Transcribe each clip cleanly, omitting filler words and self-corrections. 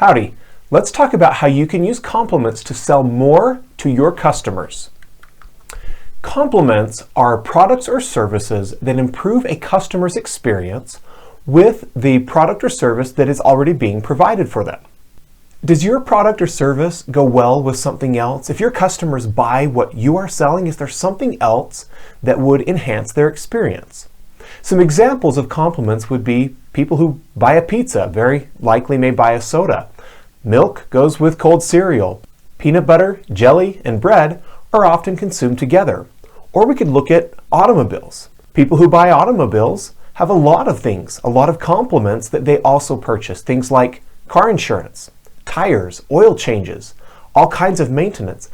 Howdy, let's talk about how you can use compliments to sell more to your customers. Compliments are products or services that improve a customer's experience with the product or service that is already being provided for them. Does your product or service go well with something else? If your customers buy what you are selling, is there something else that would enhance their experience? Some examples of compliments would be people who buy a pizza very likely may buy a soda. Milk goes with cold cereal. Peanut butter, jelly, and bread are often consumed together. Or we could look at automobiles. People who buy automobiles have a lot of things, a lot of compliments that they also purchase. Things like car insurance, tires, oil changes, all kinds of maintenance.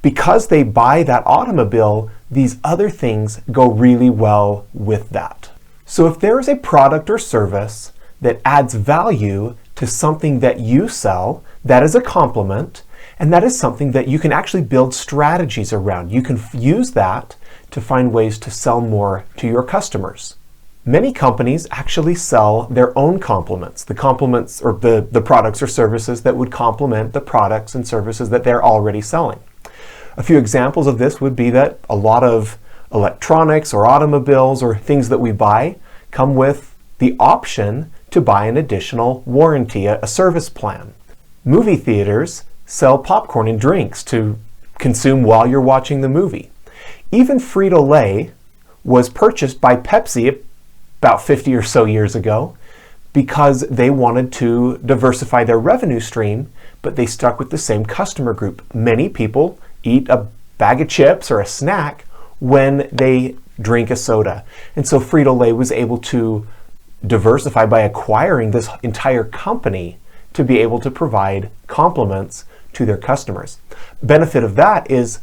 Because they buy that automobile, these other things go really well with that. So if there is a product or service that adds value to something that you sell, that is a compliment, and that is something that you can actually build strategies around. You can use that to find ways to sell more to your customers. Many companies actually sell their own compliments, the compliments or the products or services that would complement the products and services that they're already selling. A few examples of this would be that a lot of electronics or automobiles or things that we buy come with the option to buy an additional warranty, a service plan. Movie theaters sell popcorn and drinks to consume while you're watching the movie. Even Frito-Lay was purchased by Pepsi about 50 or so years ago because they wanted to diversify their revenue stream, but they stuck with the same customer group. Many people eat a bag of chips or a snack when they drink a soda. And so Frito-Lay was able to diversify by acquiring this entire company to be able to provide compliments to their customers. Benefit of that is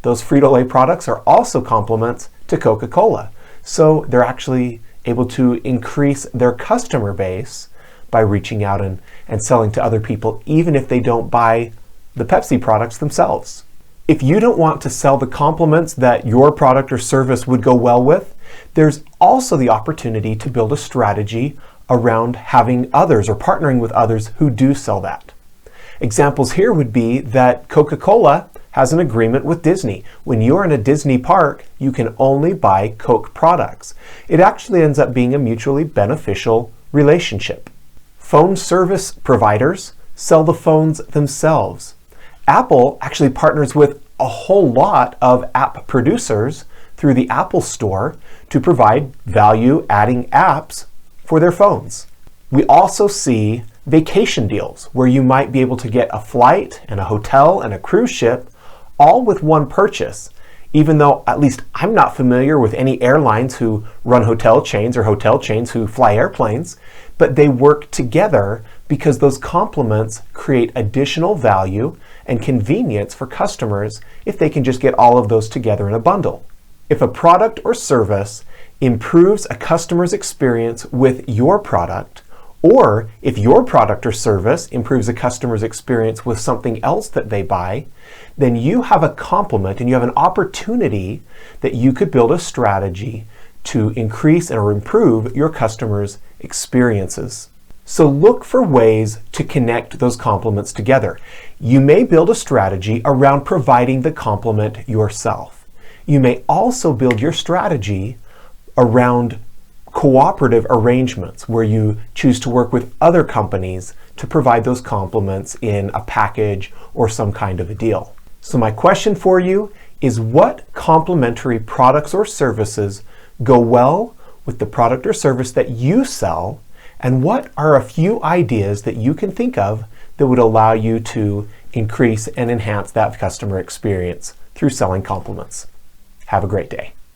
those Frito-Lay products are also compliments to Coca-Cola. So they're actually able to increase their customer base by reaching out and selling to other people, even if they don't buy the Pepsi products themselves. If you don't want to sell the compliments that your product or service would go well with, there's also the opportunity to build a strategy around having others or partnering with others who do sell that. Examples here would be that Coca-Cola has an agreement with Disney. When you're in a Disney park, you can only buy Coke products. It actually ends up being a mutually beneficial relationship. Phone service providers sell the phones themselves. Apple actually partners with a whole lot of app producers through the Apple Store to provide value-adding apps for their phones. We also see vacation deals where you might be able to get a flight and a hotel and a cruise ship all with one purchase, even though at least I'm not familiar with any airlines who run hotel chains or hotel chains who fly airplanes, but they work together because those compliments create additional value and convenience for customers if they can just get all of those together in a bundle. If a product or service improves a customer's experience with your product, or if your product or service improves a customer's experience with something else that they buy, then you have a complement and you have an opportunity that you could build a strategy to increase or improve your customers' experiences. So look for ways to connect those complements together. You may build a strategy around providing the compliment yourself. You may also build your strategy around cooperative arrangements where you choose to work with other companies to provide those compliments in a package or some kind of a deal. So my question for you is, what complementary products or services go well with the product or service that you sell, and what are a few ideas that you can think of that would allow you to increase and enhance that customer experience through selling compliments? Have a great day.